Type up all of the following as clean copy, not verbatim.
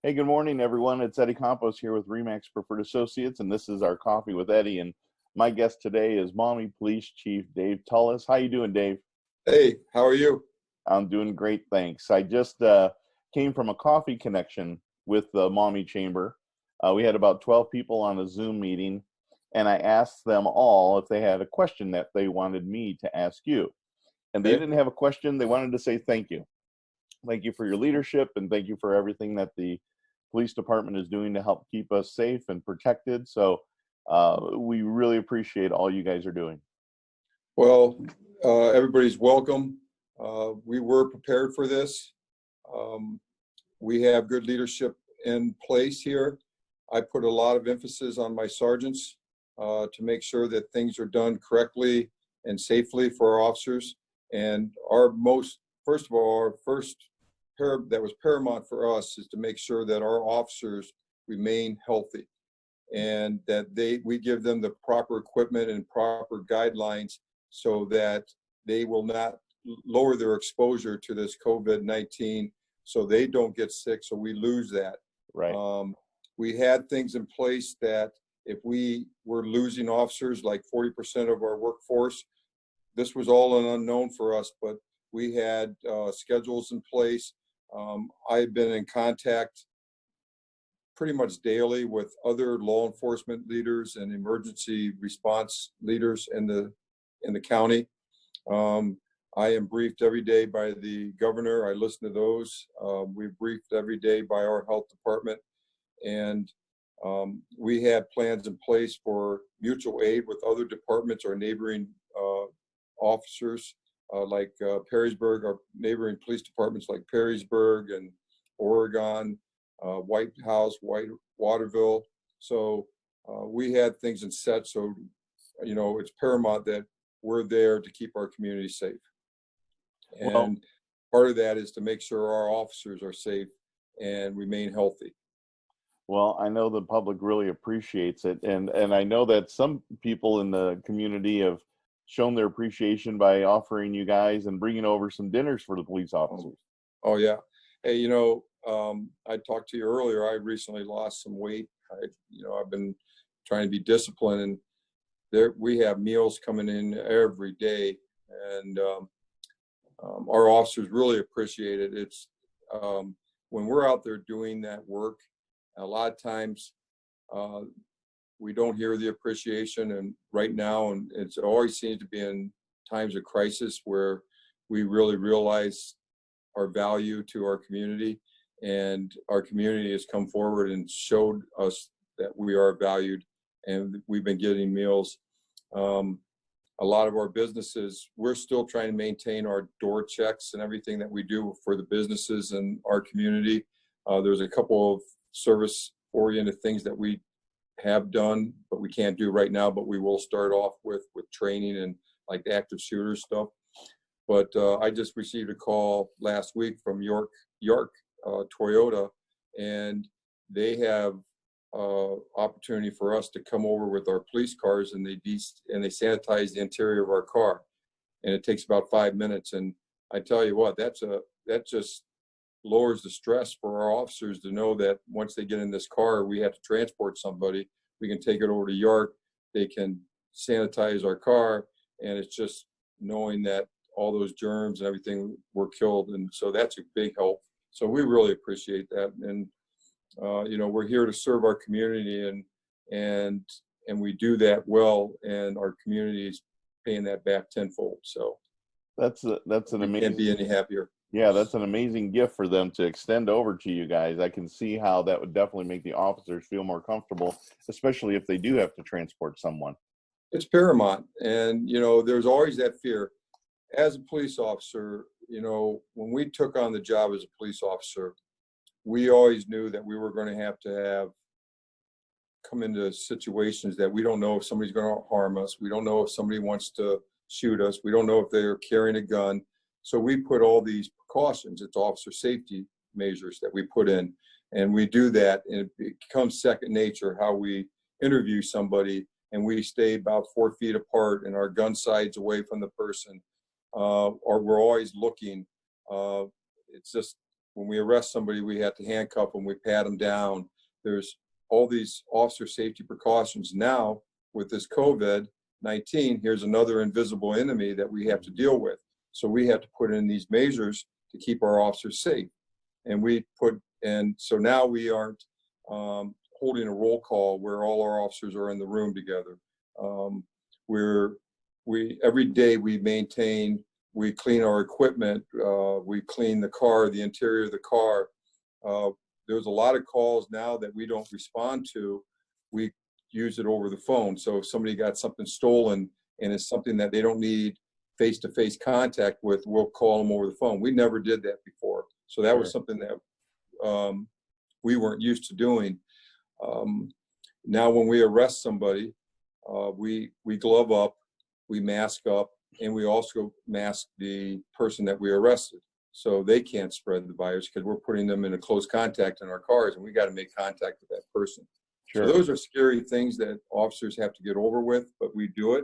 Hey, good morning, everyone. It's Eddie Campos here with Remax Preferred Associates, and this is our Coffee with Eddie. And my guest today is Maumee Police Chief Dave Tullis. How you doing, Dave? Hey, how are you? I'm doing great, thanks. I just came from a coffee connection with the Maumee Chamber. We had about 12 people on a Zoom meeting, and I asked them all if they had a question that they wanted me to ask you. And they Okay. didn't have a question. They wanted to say thank you. Thank you for your leadership, and thank you for everything that the police department is doing to help keep us safe and protected. So we really appreciate all you guys are doing. Well, everybody's welcome. We were prepared for this. We have good leadership in place here. I put a lot of emphasis on my sergeants to make sure that things are done correctly and safely for our officers. And first of all, our first that was paramount for us is to make sure that our officers remain healthy and that we give them the proper equipment and proper guidelines so that they will not lower their exposure to this COVID-19 so they don't get sick, so we lose that. Right. We had things in place that if we were losing officers, like 40% of our workforce, this was all an unknown for us, but we had schedules in place. I've been in contact pretty much daily with other law enforcement leaders and emergency response leaders in the county. I am briefed every day by the governor. I listen to those. We're briefed every day by our health department. And we had plans in place for mutual aid with other departments or neighboring officers like Perrysburg, our neighboring police departments like Perrysburg and Oregon, White House, Waterville. So we had things in set. So, it's paramount that we're there to keep our community safe. And part of that is to make sure our officers are safe and remain healthy. Well, I know the public really appreciates it. And I know that some people in the community have shown their appreciation by offering you guys and bringing over some dinners for the police officers. Oh yeah. Hey, I talked to you earlier. I recently lost some weight. I've been trying to be disciplined, and we have meals coming in every day, and our officers really appreciate it. It's when we're out there doing that work, a lot of times we don't hear the appreciation, and right now, and it always seems to be in times of crisis where we really realize our value to our community, and our community has come forward and showed us that we are valued, and we've been getting meals. A lot of our businesses, we're still trying to maintain our door checks and everything that we do for the businesses in our community. There's a couple of service-oriented things that we have done, but we can't do right now, but we will start off with training and like active shooter stuff. But I just received a call last week from York Toyota, and they have opportunity for us to come over with our police cars, and they sanitize the interior of our car, and it takes about 5 minutes. And I tell you what, that just lowers the stress for our officers to know that once they get in this car, we have to transport somebody. We can take it over to York. They can sanitize our car, and it's just knowing that all those germs and everything were killed. And so that's a big help. So we really appreciate that. And, we're here to serve our community, and we do that well, and our community is paying that back tenfold. So that's an amazing, can't be any happier. Yeah, that's an amazing gift for them to extend over to you guys. I can see how that would definitely make the officers feel more comfortable, especially if they do have to transport someone. It's paramount. And, there's always that fear. As a police officer, when we took on the job as a police officer, we always knew that we were going to have come into situations that we don't know if somebody's going to harm us. We don't know if somebody wants to shoot us. We don't know if they're carrying a gun. So we put all these precautions. It's officer safety measures that we put in, and we do that, and it becomes second nature how we interview somebody, and we stay about 4 feet apart and our gun sides away from the person, or we're always looking. It's just when we arrest somebody, we have to handcuff them, we pat them down. There's all these officer safety precautions. Now, with this COVID-19, here's another invisible enemy that we have to deal with. So we have to put in these measures to keep our officers safe. And so now we aren't holding a roll call where all our officers are in the room together. Every day we clean our equipment, we clean the car, the interior of the car. There's a lot of calls now that we don't respond to. We use it over the phone. So if somebody got something stolen and it's something that they don't need face-to-face contact with, we'll call them over the phone. We never did that before. So that was something that we weren't used to doing. Now when we arrest somebody, we glove up, we mask up, and we also mask the person that we arrested so they can't spread the virus, because we're putting them in a close contact in our cars, and we got to make contact with that person. Sure. So those are scary things that officers have to get over with, but we do it.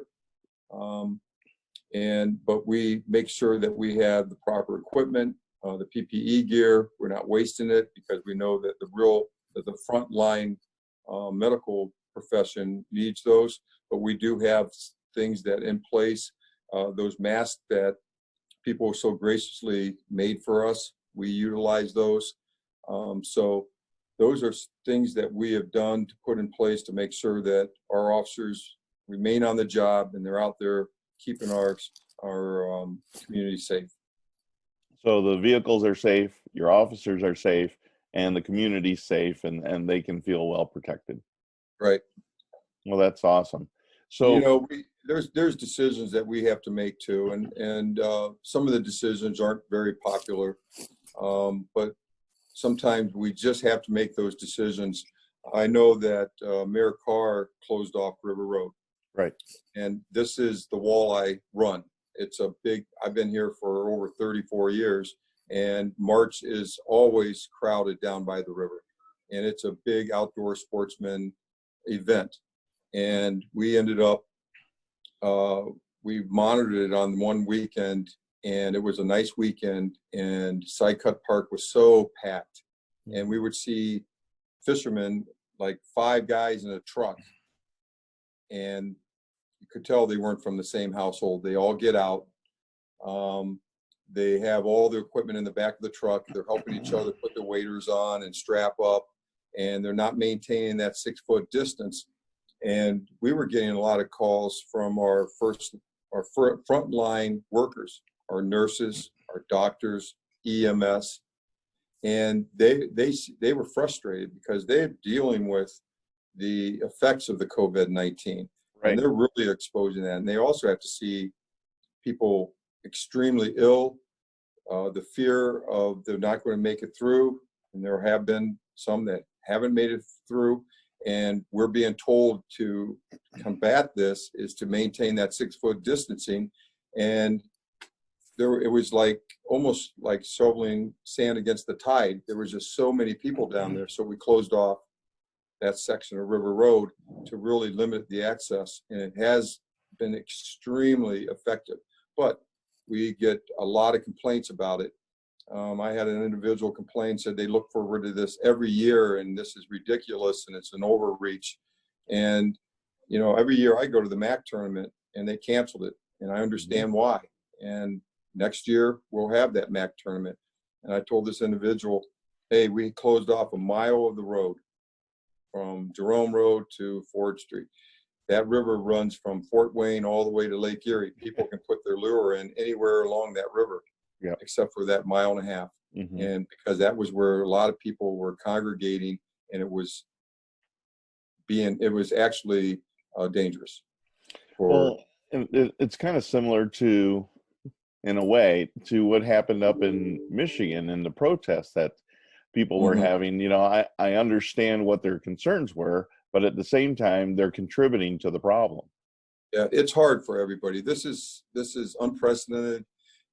But we make sure that we have the proper equipment, the PPE gear. We're not wasting it, because we know that the frontline medical profession needs those. But we do have things that in place, those masks that people so graciously made for us, we utilize those. So those are things that we have done to put in place to make sure that our officers remain on the job and they're out there keeping our community safe. So the vehicles are safe, your officers are safe, and the community's safe, and they can feel well protected. Right. Well, that's awesome. So, you know, there's decisions that we have to make too, and some of the decisions aren't very popular, but sometimes we just have to make those decisions. I know that Mayor Carr closed off River Road. Right. And this is the walleye run. I've been here for over 34 years, and March is always crowded down by the river. And it's a big outdoor sportsman event. And we ended up, we monitored it on one weekend, and it was a nice weekend, and Sidecut Park was so packed. And we would see fishermen, like 5 guys in a truck, and you could tell they weren't from the same household. They all get out. They have all their equipment in the back of the truck. They're helping each other put their waders on and strap up, and they're not maintaining that 6-foot distance. And we were getting a lot of calls from our frontline workers, our nurses, our doctors, EMS, and they were frustrated because they're dealing with the effects of the COVID-19. Right. And they're really exposing that. And they also have to see people extremely ill, the fear of they're not going to make it through. And there have been some that haven't made it through. And we're being told to combat this is to maintain that 6-foot distancing. And it was almost like shoveling sand against the tide. There was just so many people down there. So we closed off that section of River Road to really limit the access. And it has been extremely effective. But we get a lot of complaints about it. I had an individual complain, said they look forward to this every year, and this is ridiculous, and it's an overreach. And, you know, every year I go to the MAC tournament, and they canceled it, and I understand why. And next year we'll have that MAC tournament. And I told this individual, hey, we closed off a mile of the road from Jerome Road to Ford Street. That river runs from Fort Wayne all the way to Lake Erie. People can put their lure in anywhere along that river. Yep. Except for that 1.5 miles. And because that was where a lot of people were congregating, and it was actually dangerous. Well, it's kind of similar to, in a way, to what happened up in Michigan in the protests that people were having. You know, I understand what their concerns were, but at the same time, they're contributing to the problem. Yeah, it's hard for everybody. This is unprecedented.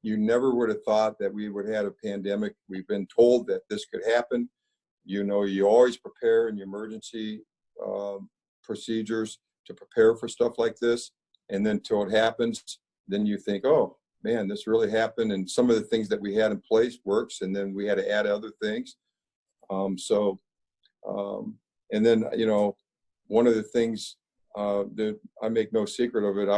You never would have thought that we would have had a pandemic. We've been told that this could happen. You know, you always prepare in your emergency procedures to prepare for stuff like this. And then till it happens, then you think, oh, man, this really happened. And some of the things that we had in place works, and then we had to add other things. So, and then, you know, one of the things that I make no secret of it,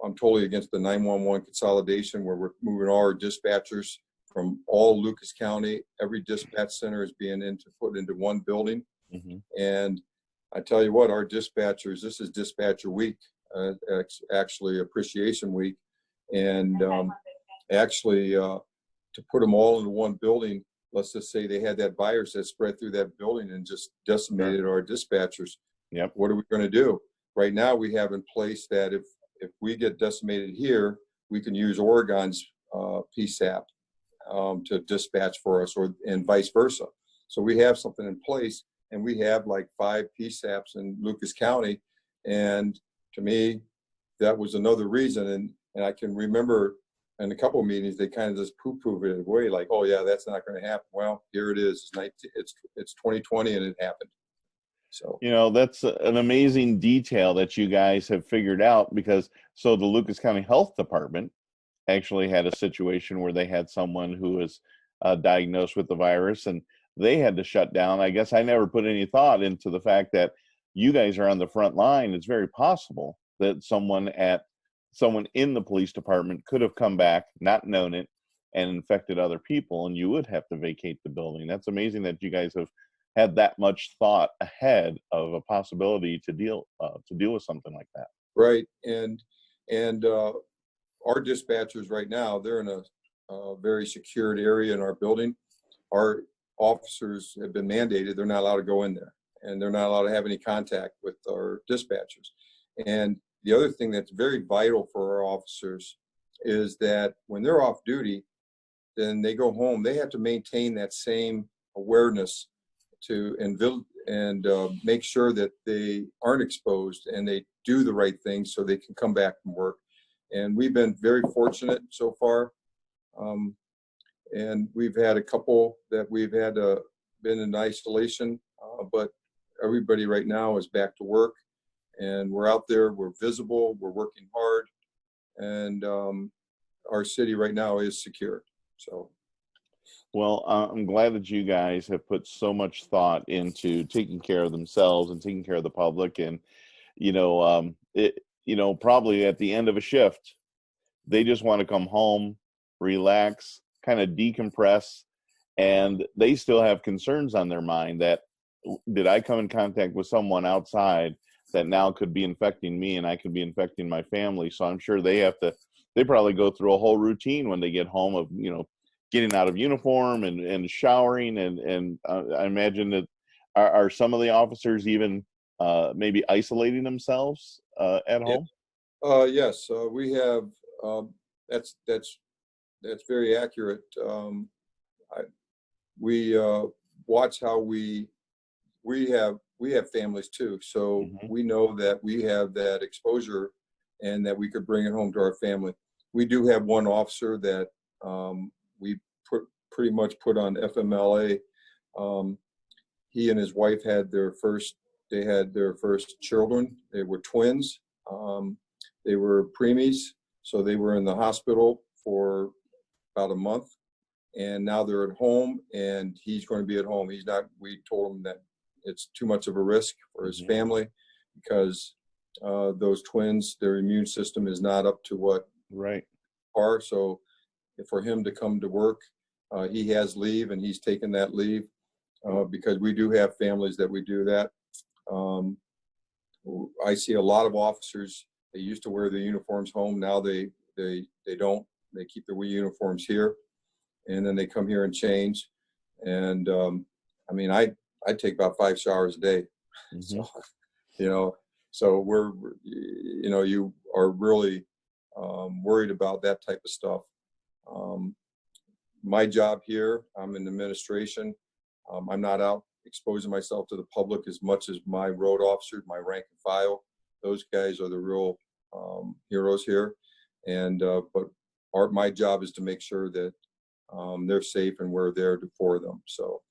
I'm totally against the 911 consolidation, where we're moving all our dispatchers from all Lucas County. Every dispatch center is being put into one building. Mm-hmm. And I tell you what, our dispatchers, this is dispatcher week, actually appreciation week. And actually to put them all into one building, let's just say they had that virus that spread through that building and just decimated our dispatchers. Yep. What are we going to do? Right now we have in place that if we get decimated here, we can use Oregon's PSAP to dispatch for us, and vice versa. So we have something in place, and we have like 5 PSAPs in Lucas County. And to me, that was another reason. And I can remember in a couple of meetings, they kind of just poo-pooed it away, like, oh yeah, that's not going to happen. Well, here it is. It's 2020 and it happened. So, you know, that's an amazing detail that you guys have figured out, because so the Lucas County Health Department actually had a situation where they had someone who was diagnosed with the virus, and they had to shut down. I guess I never put any thought into the fact that you guys are on the front line. It's very possible that someone in the police department could have come back, not known it, and infected other people, and you would have to vacate the building. That's amazing that you guys have had that much thought ahead of a possibility to deal with something like that. right. And our dispatchers right now, they're in a very secured area in our building. Our officers have been mandated. They're not allowed to go in there, and they're not allowed to have any contact with our dispatchers. And the other thing that's very vital for our officers is that when they're off duty, then they go home, they have to maintain that same awareness and make sure that they aren't exposed and they do the right thing so they can come back from work. And we've been very fortunate so far. And we've had a couple that we've had been in isolation, but everybody right now is back to work, and we're out there, we're visible, we're working hard, and our city right now is secure. So, well, I'm glad that you guys have put so much thought into taking care of themselves and taking care of the public. And probably at the end of a shift, they just want to come home, relax, kind of decompress, and they still have concerns on their mind that, did I come in contact with someone outside that now could be infecting me, and I could be infecting my family? So I'm sure they probably go through a whole routine when they get home of, getting out of uniform and showering. And I imagine that are some of the officers even maybe isolating themselves at home? Yes, we have, that's very accurate. We watch how we have families too. So we know that we have that exposure and that we could bring it home to our family. We do have one officer that we pretty much put on FMLA. He and his wife had their first children. They were twins. They were preemies, so they were in the hospital for about a month, and now they're at home, and he's going to be at home. We told him that it's too much of a risk for his family, because those twins, their immune system is not up to what are. So for him to come to work, he has leave, and he's taken that leave, because we do have families that we do that. I see a lot of officers, they used to wear their uniforms home. Now they don't. They keep their uniforms here, and then they come here and change. And I mean, I take about 5 showers a day. So, so we're, you are really worried about that type of stuff. My job here, I'm in administration. I'm not out exposing myself to the public as much as my road officers, my rank and file. Those guys are the real heroes here. And but my job is to make sure that they're safe and we're there for them. So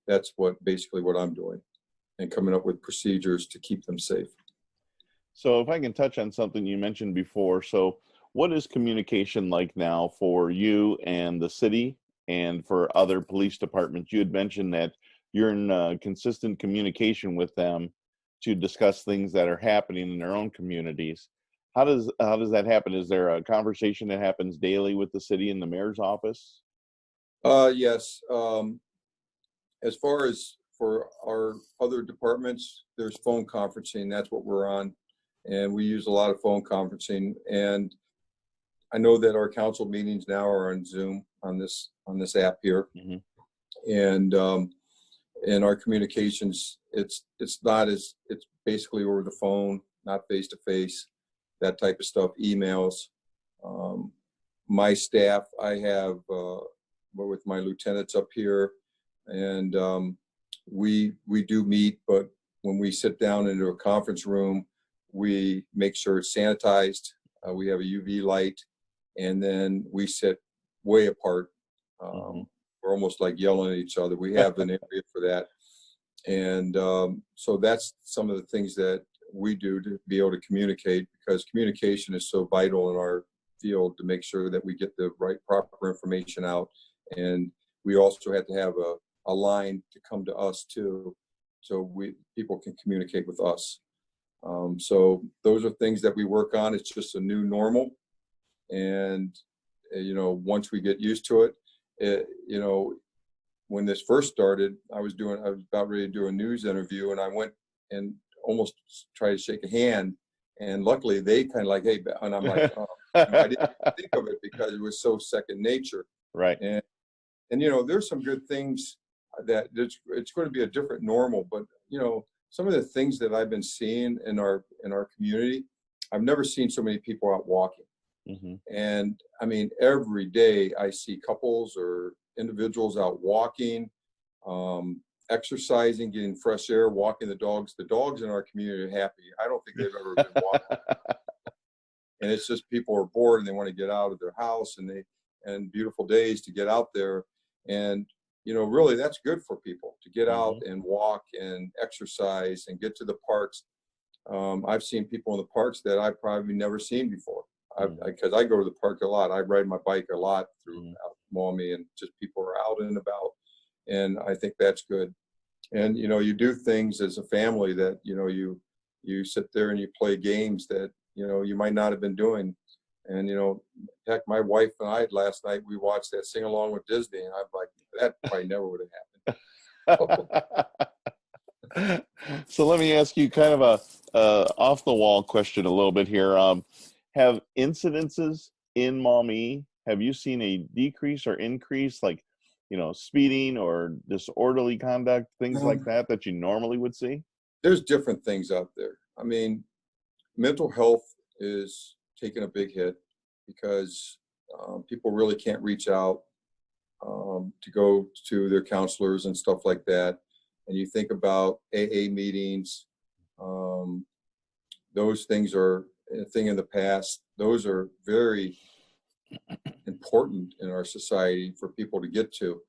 that's basically what I'm doing, and coming up with procedures to keep them safe. So if I can touch on something you mentioned before, so what is communication like now for you and the city and for other police departments? You had mentioned that you're in consistent communication with them to discuss things that are happening in their own communities. How does that happen? Is there a conversation that happens daily with the city and the mayor's office? Yes. As far as for our other departments, there's phone conferencing. That's what we're on. And we use a lot of phone conferencing. And I know that our council meetings now are on Zoom on this app here. Hmm. And in our communications, it's basically over the phone, not face to face, that type of stuff, emails. My staff, I have with my lieutenants up here, and we do meet, but when we sit down into a conference room, we make sure it's sanitized. We have a UV light, and then we sit way apart. Hmm. We're almost like yelling at each other. We have an area for that. And so that's some of the things that we do to be able to communicate, because communication is so vital in our field to make sure that we get the right proper information out. And we also have to have a line to come to us too, so people can communicate with us. So those are things that we work on. It's just a new normal. And, once we get used to it, when this first started, I was about ready to do a news interview, and I went and almost tried to shake a hand. And luckily they kind of like, hey, and I'm like, oh, I didn't think of it because it was so second nature. Right. And there's some good things that it's going to be a different normal, but some of the things that I've been seeing in our community, I've never seen so many people out walking. Hmm. And I mean, every day I see couples or individuals out walking, exercising, getting fresh air, walking the dogs. The dogs in our community are happy. I don't think they've ever been walking. And it's just people are bored and they want to get out of their house, and beautiful days to get out there. And, really that's good for people to get out Hmm. and walk and exercise and get to the parks. I've seen people in the parks that I've probably never seen before. Because I go to the park a lot. I ride my bike a lot through Maumee, and just people are out and about. And I think that's good. And, you do things as a family that, you sit there and you play games that, you might not have been doing. And, heck, my wife and I last night, we watched that Sing Along with Disney, and I'm like, that probably never would have happened. So let me ask you kind of a off the wall question a little bit here. Have incidences in Maumee, have you seen a decrease or increase, like, speeding or disorderly conduct, things like that you normally would see? There's different things out there. I mean, mental health is taking a big hit because people really can't reach out to go to their counselors and stuff like that. And you think about AA meetings, those things are a thing in the past. Those are very important in our society for people to get to.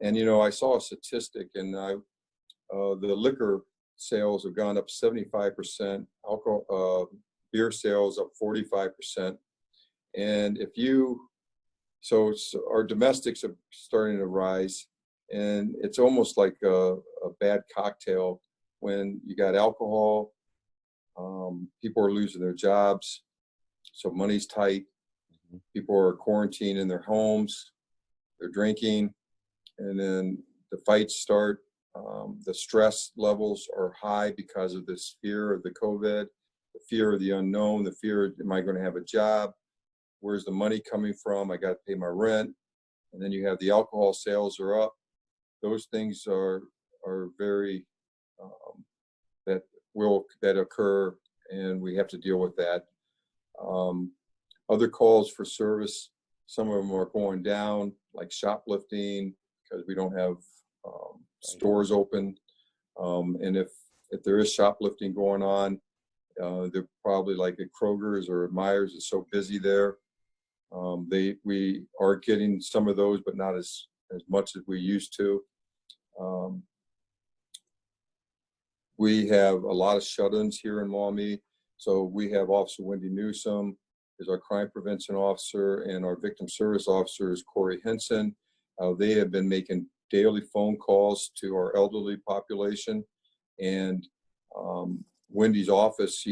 And, I saw a statistic, and the liquor sales have gone up 75%, alcohol, beer sales up 45%. And so our domestics are starting to rise, and it's almost like a bad cocktail when you got alcohol. People are losing their jobs, so money's tight. People are quarantined in their homes, they're drinking, and then the fights start. The stress levels are high because of this fear of the COVID, the fear of the unknown, the fear, am I going to have a job? Where's the money coming from? I got to pay my rent. And then you have the alcohol sales are up. Those things are very, that occur, and we have to deal with that. Other calls for service, some of them are going down, like shoplifting, because we don't have stores open. And if there is shoplifting going on, they're probably like at Kroger's or Myers is so busy there. We are getting some of those, but not as much as we used to. We have a lot of shut-ins here in Maumee. So we have Officer Wendy Newsom. is our crime prevention officer, and our victim service officer is Corey Henson. They have been making daily phone calls to our elderly population. And Wendy's office,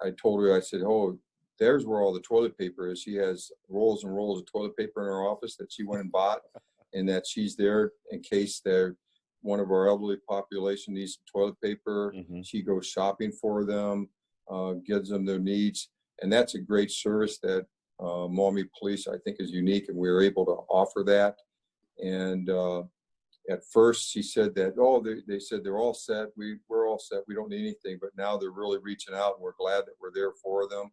I told her, I said, oh, there's where all the toilet paper is. She has rolls and rolls of toilet paper in her office that she went and bought, and that she's there in case one of our elderly population needs toilet paper. Mm-hmm. She goes shopping for them, gives them their needs. And that's a great service that Maumee Police, I think, is unique, and we were able to offer that. And at first she said that, oh, they said they're all set. We're all set. We don't need anything. But now they're really reaching out, and we're glad that we're there for them.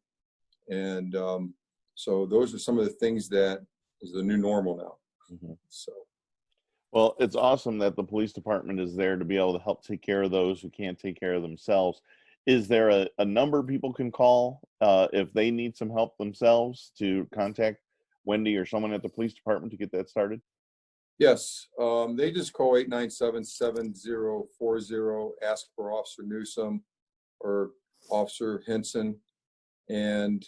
And so those are some of the things that is the new normal now. Mm-hmm. So. Well, it's awesome that the police department is there to be able to help take care of those who can't take care of themselves. Is there a number people can call if they need some help themselves to contact Wendy or someone at the police department to get that started? Yes, they just call 897-7040, ask for Officer Newsom or Officer Henson, and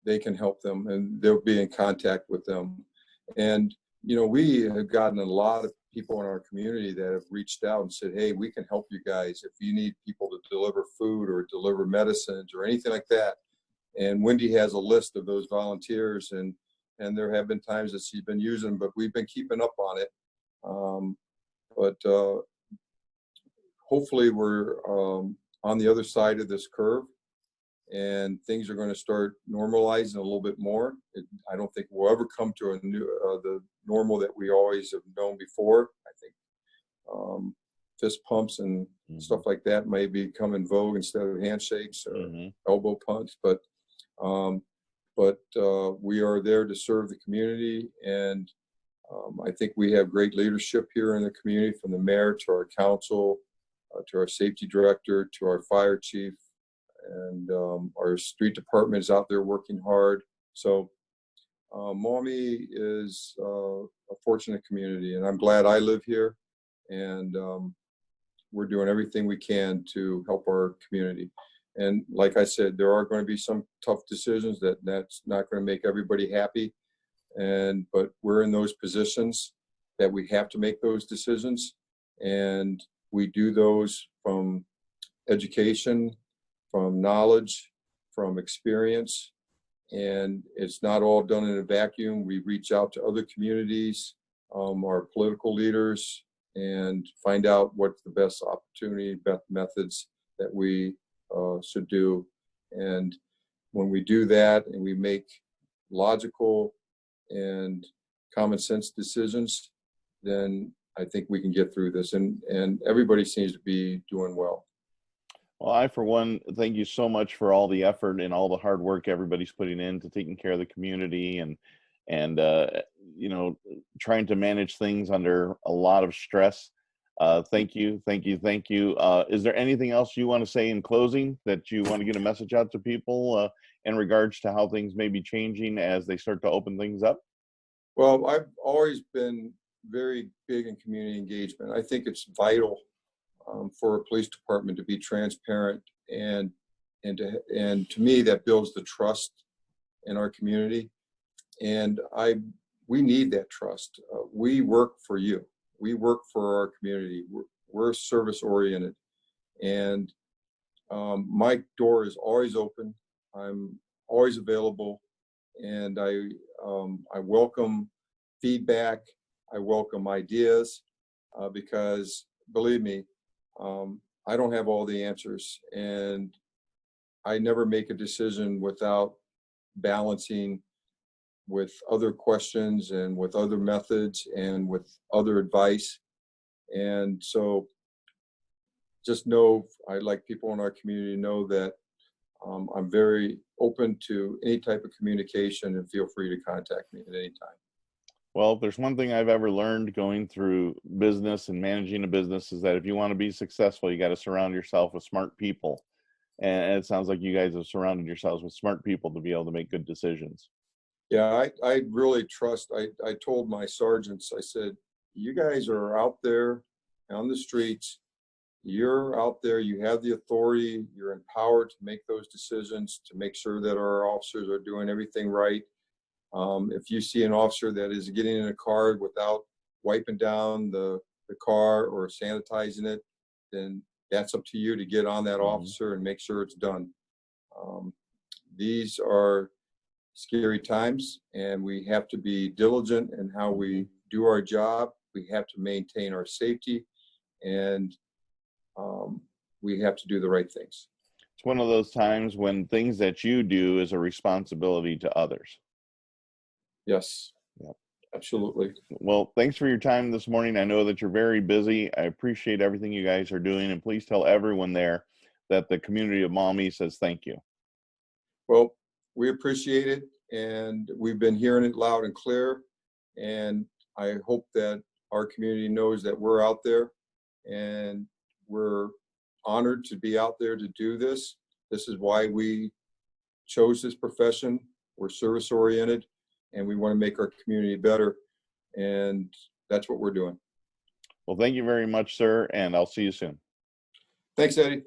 they can help them, and they'll be in contact with them. And you know, we have gotten a lot of people in our community that have reached out and said, hey, we can help you guys if you need people to deliver food or deliver medicines or anything like that. And Wendy has a list of those volunteers, and there have been times that she's been using them, but we've been keeping up on it. But hopefully we're on the other side of this curve, and things are going to start normalizing a little bit more. I don't think we'll ever come to the normal that we always have known before. I think fist pumps and stuff like that may become in vogue instead of handshakes or elbow punch. But we are there to serve the community, and I think we have great leadership here in the community, from the mayor to our council, to our safety director, to our fire chief. And our street department is out there working hard. So Maumee is a fortunate community, and I'm glad I live here. And we're doing everything we can to help our community. And like I said, there are going to be some tough decisions that's not going to make everybody happy. But we're in those positions that we have to make those decisions. And we do those from education, from knowledge, from experience, and it's not all done in a vacuum. We reach out to other communities, our political leaders, and find out what's the best opportunity, best methods that we should do. And when we do that and we make logical and common sense decisions, then I think we can get through this, and everybody seems to be doing well. Well, I, for one, thank you so much for all the effort and all the hard work everybody's putting into taking care of the community and you know, trying to manage things under a lot of stress. Thank you. Is there anything else you want to say in closing that you want to get a message out to people in regards to how things may be changing as they start to open things up? Well, I've always been very big in community engagement. I think it's vital for a police department to be transparent, and to me that builds the trust in our community. And we need that trust. We work for you. We work for our community. We're service oriented, and my door is always open. I'm always available, and I welcome feedback. I welcome ideas because, believe me, I don't have all the answers, and I never make a decision without balancing with other questions and with other methods and with other advice. And so just know, I'd like people in our community to know that I'm very open to any type of communication, and feel free to contact me at any time. Well, if there's one thing I've ever learned going through business and managing a business, is that if you want to be successful, you got to surround yourself with smart people. And it sounds like you guys have surrounded yourselves with smart people to be able to make good decisions. Yeah, I really trust. I told my sergeants, I said, you guys are out there on the streets. you're out there, you have the authority, you're empowered to make those decisions, to make sure that our officers are doing everything right. If you see an officer that is getting in a car without wiping down the car or sanitizing it, then that's up to you to get on that officer and make sure it's done. These are scary times, and we have to be diligent in how we do our job. We have to maintain our safety, and we have to do the right things. It's one of those times when things that you do is a responsibility to others. Yes. Yep. Absolutely. Well, thanks for your time this morning. I know that you're very busy. I appreciate everything you guys are doing, and please tell everyone there that the community of Maumee says thank you. Well, we appreciate it, and we've been hearing it loud and clear, and I hope that our community knows that we're out there, and we're honored to be out there to do this. This is why we chose this profession. We're service oriented, and we want to make our community better, and that's what we're doing. Well, thank you very much, sir, and I'll see you soon. Thanks, Eddie.